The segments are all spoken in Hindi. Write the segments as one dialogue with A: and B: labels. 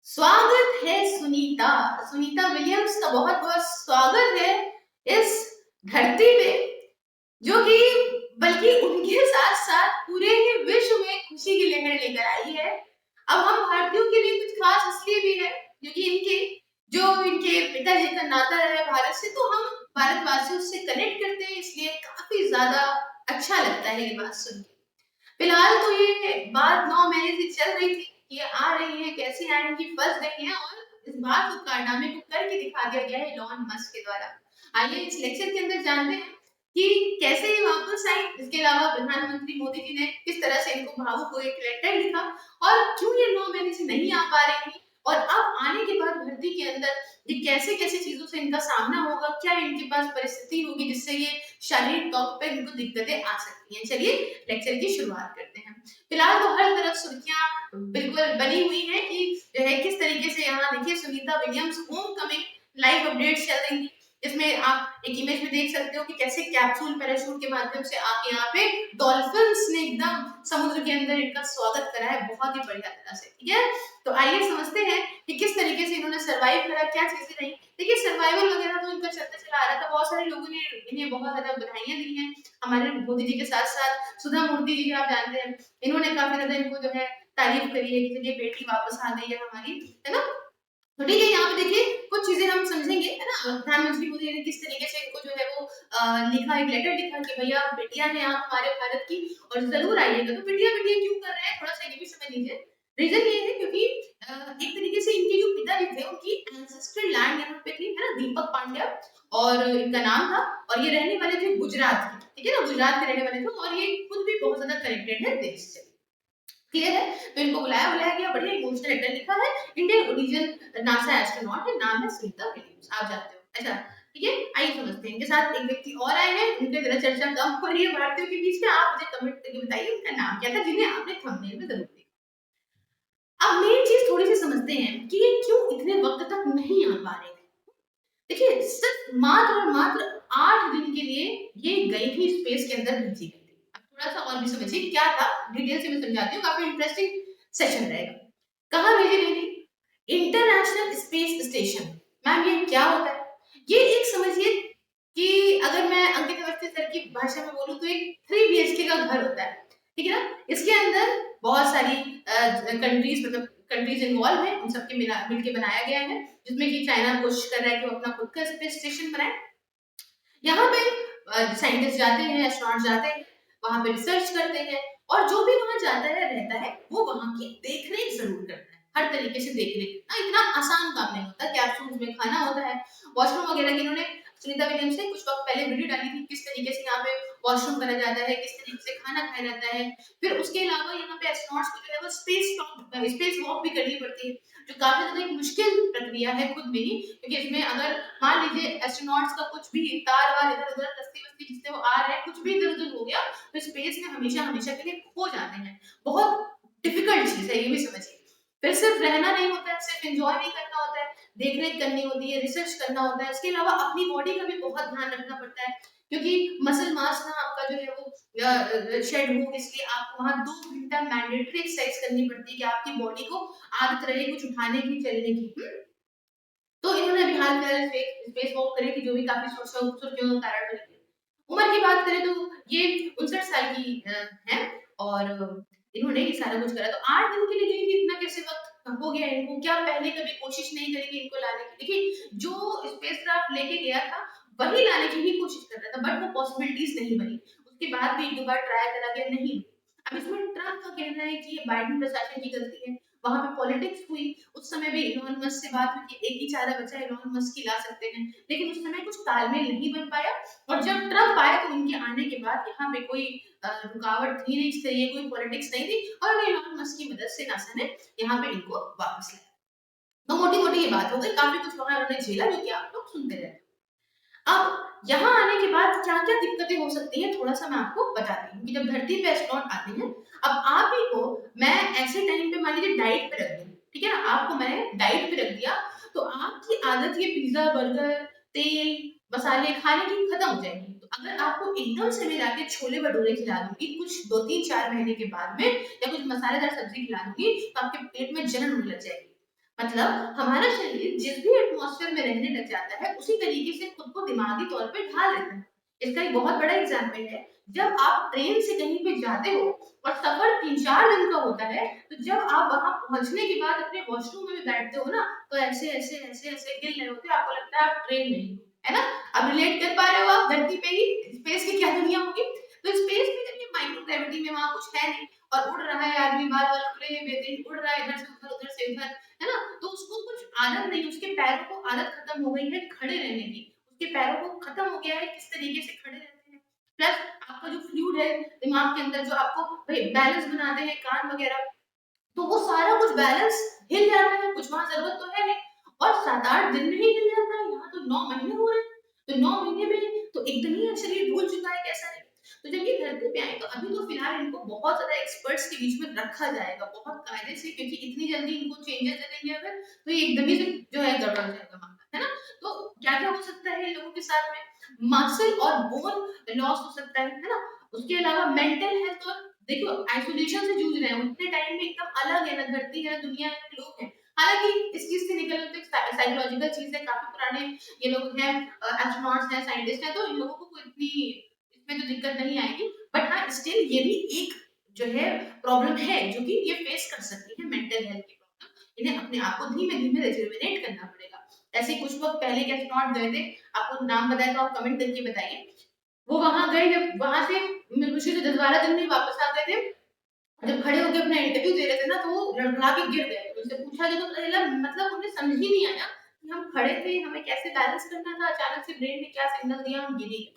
A: स्वागत है सुनीता। सुनीता विलियम्स का बहुत बहुत स्वागत है इस धरती पे, जो कि बल्कि उनके साथ साथ पूरे ही विश्व में खुशी की लहर लेकर आई है। अब हम भारतीयों के लिए कुछ खास इसलिए भी है क्योंकि इनके पिताजी का नाता है भारत से, तो हम भारतवासियों से कनेक्ट करते हैं, इसलिए काफी ज्यादा अच्छा लगता है ये बात सुन के। फिलहाल तो ये बात 9 महीने से चल रही थी, ये आ रही है, कैसे आएंगी, फंस गई हैं, और इस बात को कारनामे को करके दिखा दिया गया है इलॉन मस्क के द्वारा। आइए इस लेक्चर के अंदर जानते हैं कि कैसे ये वापस आई। इसके अलावा प्रधानमंत्री मोदी जी ने किस तरह से इनको भावुक हो एक लेटर लिखा, और क्यों ये 9 महीने से नहीं आ पा रही थी, और अब आने के बाद धरती के अंदर ये कैसे कैसे चीजों से इनका सामना होगा, क्या इनके पास परिस्थिति होगी जिससे ये शारीरिक तौर पर इनको दिक्कतें आ सकती हैं। चलिए लेक्चर की शुरुआत करते हैं। फिलहाल तो हर तरफ सुर्खियां बिल्कुल बनी हुई है कि जो है किस तरीके से यहाँ देखिए Sunita Williams home coming live updates चल रही थी, जिसमें आप एक इमेज में देख सकते हो कि कैसे कैप्सूल पैराशूट के माध्यम से आके यहाँ पे डॉल्फिन्स ने एकदम समुद्र के अंदर इनका स्वागत करा है बहुत ही बढ़िया तरह से। ठीक है, तो आइए समझते हैं कि किस तरीके से इन्होंने सर्वाइव करा, क्या चीजें रही। देखिए सर्वाइवल वगैरह तो इनका चलता चला आ रहा था, बहुत सारे लोगों ने इन्हें बहुत ज्यादा बधाइयां दी हैं। हमारे मोदी जी के साथ साथ सुधा मूर्ति जी आप जानते हैं, इन्होंने काफी ज्यादा इनको जो है तारीफ करी है कि चलिए बेटी वापस आ गई है हमारी, है ना। तो ठीक है, यहाँ पे देखिए कुछ चीजें हम समझेंगे, है ना। प्रधानमंत्री मोदी ने किस तरीके से इनको जो है वो लिखा, एक लेटर लिखा कि भैया बेटियां हैं आप हमारे भारत की और जरूर आइएगा। तो बेटियां बेटियां क्यों कर रहे हैं, थोड़ा सा ये भी समझ लीजिए। रीजन ये है क्योंकि एक तरीके से इनके जो पिताजी थे उनकी एंसेस्ट्रल लैंड यहाँ पे थी, है ना, दीपक पांड्या और इनका नाम था, और ये रहने वाले थे गुजरात के, ठीक है ना, गुजरात के रहने वाले थे, और ये खुद भी बहुत ज्यादा कनेक्टेड है देश से। क्लियर है, तो इनको बुलाया बुलाया गया, बढ़िया इमोशनल लेटर लिखा है। इंडियन ओरिजिन नासा एस्ट्रोनॉट है, नाम है सुनीता विलियम्स, आप जानते हो। अच्छा ठीक है, आइए समझते हैं। इनके साथ एक व्यक्ति और आए हैं, उनके जरा चर्चा कम हो रही है भारतीयों के बीच में, आप मुझे कमेंट करके बताइए उनका नाम क्या था, जिन्हें आपने थंबनेल में जरूर देखा। अब मेन चीज थोड़ी सी समझते हैं कि ये क्यों इतने वक्त तक नहीं आ पा रहे थे। देखिए सिर्फ मात्र और मात्र 8 दिन के लिए ये गई थी स्पेस के अंदर, भेजी गई थी। अब थोड़ा सा और भी समझिए क्या था, डिटेल से मैं समझाती हूँ, काफी इंटरेस्टिंग सेशन रहेगा। कहाँ भेजी गई थी? International space station. मैम ये क्या होता है? ये एक समझिए कि अगर मैं अंकित अवस्थी सर की भाषा में बोलूँ तो एक 3 बीएचके का घर होता है, ठीक है ना। इसके अंदर बहुत सारी कंट्रीज, मतलब कंट्रीज इन्वॉल्व है, उन सबके मिलके बनाया गया है, जिसमें कि चाइना कोशिश कर रहा है कि वो अपना खुद का स्पेस स्टेशन बनाए। यहाँ पे साइंटिस्ट जाते हैं, एस्ट्रोनॉट जाते हैं, वहां पे रिसर्च करते हैं, और जो भी वहां जाता है रहता है वो वहां की देखरेख जरूर करता है, हर तरीके से देखरेख। इतना आसान काम नहीं होता, कैप्सूल्स में खाना होता है, वॉशरूम वगैरह की इन्होंने सुनीता विलियम्स ने कुछ वक्त पहले वीडियो डाली थी, किस तरीके से यहाँ पे वॉशरूम करा जाता है, किस तरीके से खाना खाया जाता है। फिर उसके अलावा यहाँ पे एस्ट्रोनॉट्स को जो है वो स्पेस वॉक भी करनी पड़ती है, जो काफी ज्यादा एक मुश्किल प्रक्रिया है खुद में ही, क्योंकि इसमें अगर मान लीजिए एस्ट्रोनॉट्स का कुछ भी तार वार इधर उधर रस्सी वस्ती जिससे वो आ रहे हैं कुछ भी इधर उधर हो गया, तो स्पेस में हमेशा हमेशा के लिए खो जाते हैं। बहुत डिफिकल्ट चीज है, ये भी समझिए। फिर सिर्फ रहना नहीं होता है, सिर्फ एंजॉय नहीं करना होता है, देख रेख करनी होती है, रिसर्च करना होता है, इसके अलावा अपनी बॉडी का भी बहुत ध्यान रखना पड़ता है, क्योंकि मसल मास ना आपका जो है वो शेड हो, इसलिए आपको वहां 2 घंटा मैंडेटरी एक्सरसाइज करनी पड़ती है कि आपकी बॉडी को आदत रहे कुछ उठाने की, चलने की। तो इन्होंने अभी हाल फिलहाल स्पेस वॉक करे थी, जो भी काफी सुर्खियों का कारण बनी थी। उम्र की बात करें तो ये 59 साल की है, और इन्होंने ये सारा कुछ करा। तो 8 दिन के लिए गई थी, इतना कैसे वक्त हो गया इनको, क्या पहले कभी कोशिश नहीं करी थी इनको लाने की? देखिए जो स्पेसक्राफ्ट लेके गया था वही लाने की ही कोशिश कर रहा था, बट वो पॉसिबिलिटीज नहीं बनी। उसके बाद भी 1-2 बार ट्राई करा गया, नहीं हुई। अब इसमें ट्रम्प का कहना है कि ये बाइडेन प्रशासन की गलती है, वहां पे पॉलिटिक्स हुई। उस समय भी इलॉन मस्क से बात हुई कि एक ही चारा बचा है, इलॉन मस्क ही ला सकते हैं, लेकिन उस समय कुछ तालमेल नहीं बन पाया। और जब ट्रम्प आए तो उनके आने के बाद यहाँ पे कोई रुकावट थी नहीं, इस तरह कोई पॉलिटिक्स नहीं थी, और उन्हें इलॉन मस्क की मदद से नासा ने यहाँ पे इनको वापस लाया। तो मोटी मोटी ये बात हो गई, काफी कुछ वहां उन्होंने झेला, जो कि आप लोग सुनते रहे। अब यहाँ आने के बाद क्या-क्या दिक्कतें हो सकती हैं, थोड़ा-सा मैं आपको बताती हूँ कि जब धरती पे एस्ट्रोनॉट आते हैं, अब आप ही को मैं ऐसे टाइम पे मान लीजिए डाइट पे रख दूँ, ठीक है ना? आपको मैंने डाइट पे रख दिया, तो आपकी आदत ये पिज़्ज़ा, बर्गर, तेल, मसाले खाने की खत्म हो जाएगी। तो अगर आपको एकदम से मैं जाके छोले-भटूरे खिला दूँगी, कुछ 2-3-4 महीने के बाद में, या कुछ मसालेदार सब्ज़ी खिला दूँगी, तो आपके पेट में जलन होने लग जाएगी। मतलब हमारा शरीर जिस भी एटमॉस्फेयर में रहने लग जाता है उसी तरीके से खुद को दिमागी तौर पे ढाल लेता है। इसका एक बहुत बड़ा एग्जाम्पल है, जब आप ट्रेन से कहीं पे जाते हो और सफर 3-4 दिन का होता है, तो जब आप वहां पहुंचने के बाद अपने वॉशरूम में भी बैठते हो ना, तो ऐसे ऐसे ऐसे ऐसे गिर रहे होते हो, आपको लगता है आप ट्रेन में ही हो, है ना। अब रिलेट कर पा रहे हो आप धरती पे ही स्पेस की क्या दुनिया होगी। तो स्पेस में जब ये माइक्रो ग्रेविटी में वहां कुछ है नहीं और उड़ रहा है आदमी, बाल बाल खुले हैं, बेहतरीन उड़ रहा है इधर से उधर से इधर, है ना। तो उसको कुछ आदत नहीं, उसके पैरों को आदत खत्म हो गई है खड़े रहने की, उसके पैरों को खत्म हो गया है किस तरीके से खड़े रहते हैं। प्लस आपका जो फ्लूइड है दिमाग के अंदर, जो आपको भाई बैलेंस बनाते हैं कान वगैरह, तो वो सारा कुछ बैलेंस हिल जाता है, कुछ वहां जरूरत तो है नहीं। और 7-8 दिन में ही हिल जाता है, यहाँ तो 9 महीने हो रहे हैं। तो 9 महीने में तो एकदम ही शरीर भूल चुका है कैसा नहीं। तो जब ये धरती पे आए तो अभी तो फिलहाल इनको बहुत ज्यादा एक्सपर्ट्स के बीच में रखा जाएगा बहुत कायदे से, क्योंकि इतनी जल्दी इनको चेंजेस दे देंगे अगर, तो ये एकदम ही से जो है गड़बड़ हो जाएगा वहां, है ना। तो क्या क्या हो सकता है इन लोगों के साथ में, मसल और बोन लॉस हो सकता है ना। उसके अलावा मेंटल हेल्थ, और देखो आइसोलेशन से जूझ रहे हैं उतने टाइम में, एकदम अलग है ना धरती है ना दुनिया है ना लोग हैं। हालांकि इस चीज से निकलने तो एक साइकोलॉजिकल चीज है, काफी पुराने ये लोग हैं, एस्ट्रोनॉट्स हैं, साइंटिस्ट हैं, तो इन लोगों को कोई इतनी इसमें तो दिक्कत नहीं आएगी। बट हाँ स्टिल ये भी एक जो है प्रॉब्लम है जो कि ये फेस कर सकती है, मेंटल हेल्थ की प्रॉब्लम। इन्हें अपने आप को धीमे धीमे रेजुविनेट करना पड़ेगा। ऐसे ही कुछ वक्त पहले के एस्ट्रोनॉट गए थे, आपको नाम बताया तो आप कमेंट करके बताइए। वो वहां गए, जब वहां से मुश्किल से 10-12 दिन में वापस आ गए थे, जब खड़े होकर अपना इंटरव्यू दे रहे थे ना, तो वो लड़खड़ा के गिर गए। तो उनसे पूछा गया तो पता चला, मतलब उन्हें समझ ही नहीं आया कि हम खड़े थे, हमें कैसे बैलेंस करना था, अचानक से ब्रेन ने क्या सिग्नल दिया, हम गिर ही गए,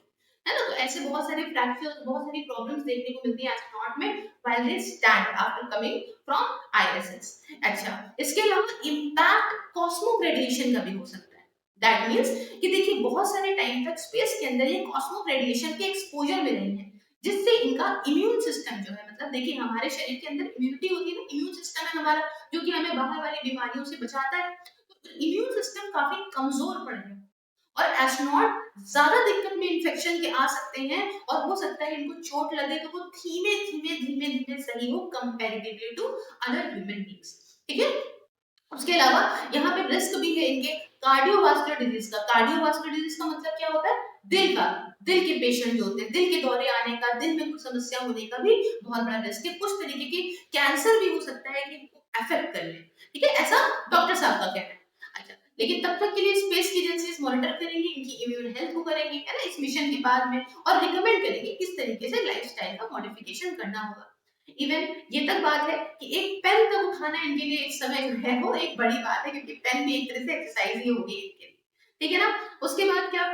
A: है ना। तो ऐसे बहुत सारे फ्रैक्चर्स, बहुत सारी प्रॉब्लम्स देखने को मिलती है एस्ट्रोनॉट में while they stand after coming from ISS. अच्छा, इसके अलावा इम्पैक्ट कॉस्मिक रेडिएशन का भी हो सकता है। दैट मींस कि देखिए बहुत सारे टाइम तक स्पेस के अंदर ये कॉस्मिक रेडिएशन के एक्सपोजर में रहे हैं, जिससे इनका इम्यून सिस्टम जो है, मतलब देखिए हमारे शरीर के अंदर इम्यूनिटी होती है ना, इम्यून सिस्टम है हमारा जो कि हमें बाहर वाली बीमारियों से बचाता है। तो इम्यून सिस्टम काफी कमजोर पड़ गया और एस्ट्रोनॉट ज्यादा दिक्कत में इन्फेक्शन के आ सकते हैं, और हो सकता है इनको चोट लगे तो वो धीमे धीमे धीमे धीमे सही हो comparatively to other human beings. ठीक है। उसके अलावा यहाँ पे रिस्क भी है इनके कार्डियोवास्कुलर डिजीज का। कार्डियोवास्कुलर डिजीज का मतलब क्या होता है, दिल का, दिल के पेशेंट जो होते हैं, दिल के दौरे आने का, दिल में कुछ समस्या होने का भी बहुत बड़ा रिस्क है। कुछ तरीके के कैंसर भी हो सकता है कि इनको अफेक्ट कर ले। ठीक है, ऐसा डॉक्टर साहब का कहना है। अच्छा, लेकिन तब तक के लिए स्पेस की एजेंसीज मॉनिटर करेंगी, इनकी इम्यून हेल्थ को करेंगी, है ना, इस मिशन के बाद में, और रिकमेंड करेंगे किस तरीके से लाइफस्टाइल का मॉडिफिकेशन करना होगा। इवन ये तक बात है कि एक पेन तक उठाना इनके लिए इस समय जो है वो एक बड़ी बात है, क्योंकि पेन भी एक तरह से एक्सरसाइज ही होगी इनके लिए। ठीक है ना। उसके बाद क्या,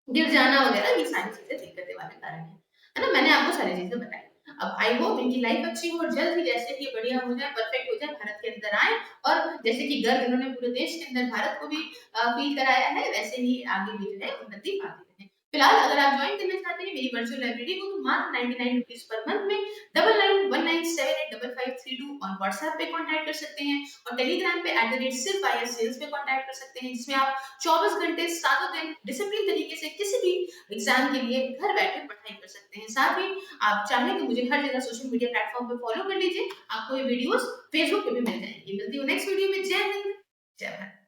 A: गिर जाना वगैरह, ये सारी चीजें दिक्कतें वाले कारण है ना। मैंने आपको सारी चीजें बताई। अब आई होप इनकी लाइफ अच्छी हो और जल्द ही जैसे कि बढ़िया हो जाए, परफेक्ट हो जाए, भारत के अंदर आए, और जैसे कि गर्व इन्होंने पूरे देश के अंदर भारत को भी फील कराया है, वैसे ही आगे भी जो है उन्नति पाते रहे। फिलहाल अगर आप ज्वाइन करना चाहते हैं मेरी वर्चुअल लाइब्रेरी को, तो मात्र 99 रुपीज पर मंथ में 9919785532 और व्हाट्सएप पे कांटेक्ट कर सकते हैं, और टेलीग्राम पे @सिर्फ आईएएस सेल्स पे कांटेक्ट कर सकते हैं, जिसमें आप 24 घंटे सातों दिन डिसिप्लिन तरीके से किसी भी एग्जाम के लिए घर बैठे पढ़ाई कर सकते हैं। साथ ही आप चाहें तो मुझे हर जगह सोशल मीडिया प्लेटफॉर्म पे फॉलो कर लीजिए, आपको ये वीडियोस फेसबुक पे भी मिल जाएंगी। मिलती हूँ नेक्स्ट वीडियो में। जय हिंद, जय भारत।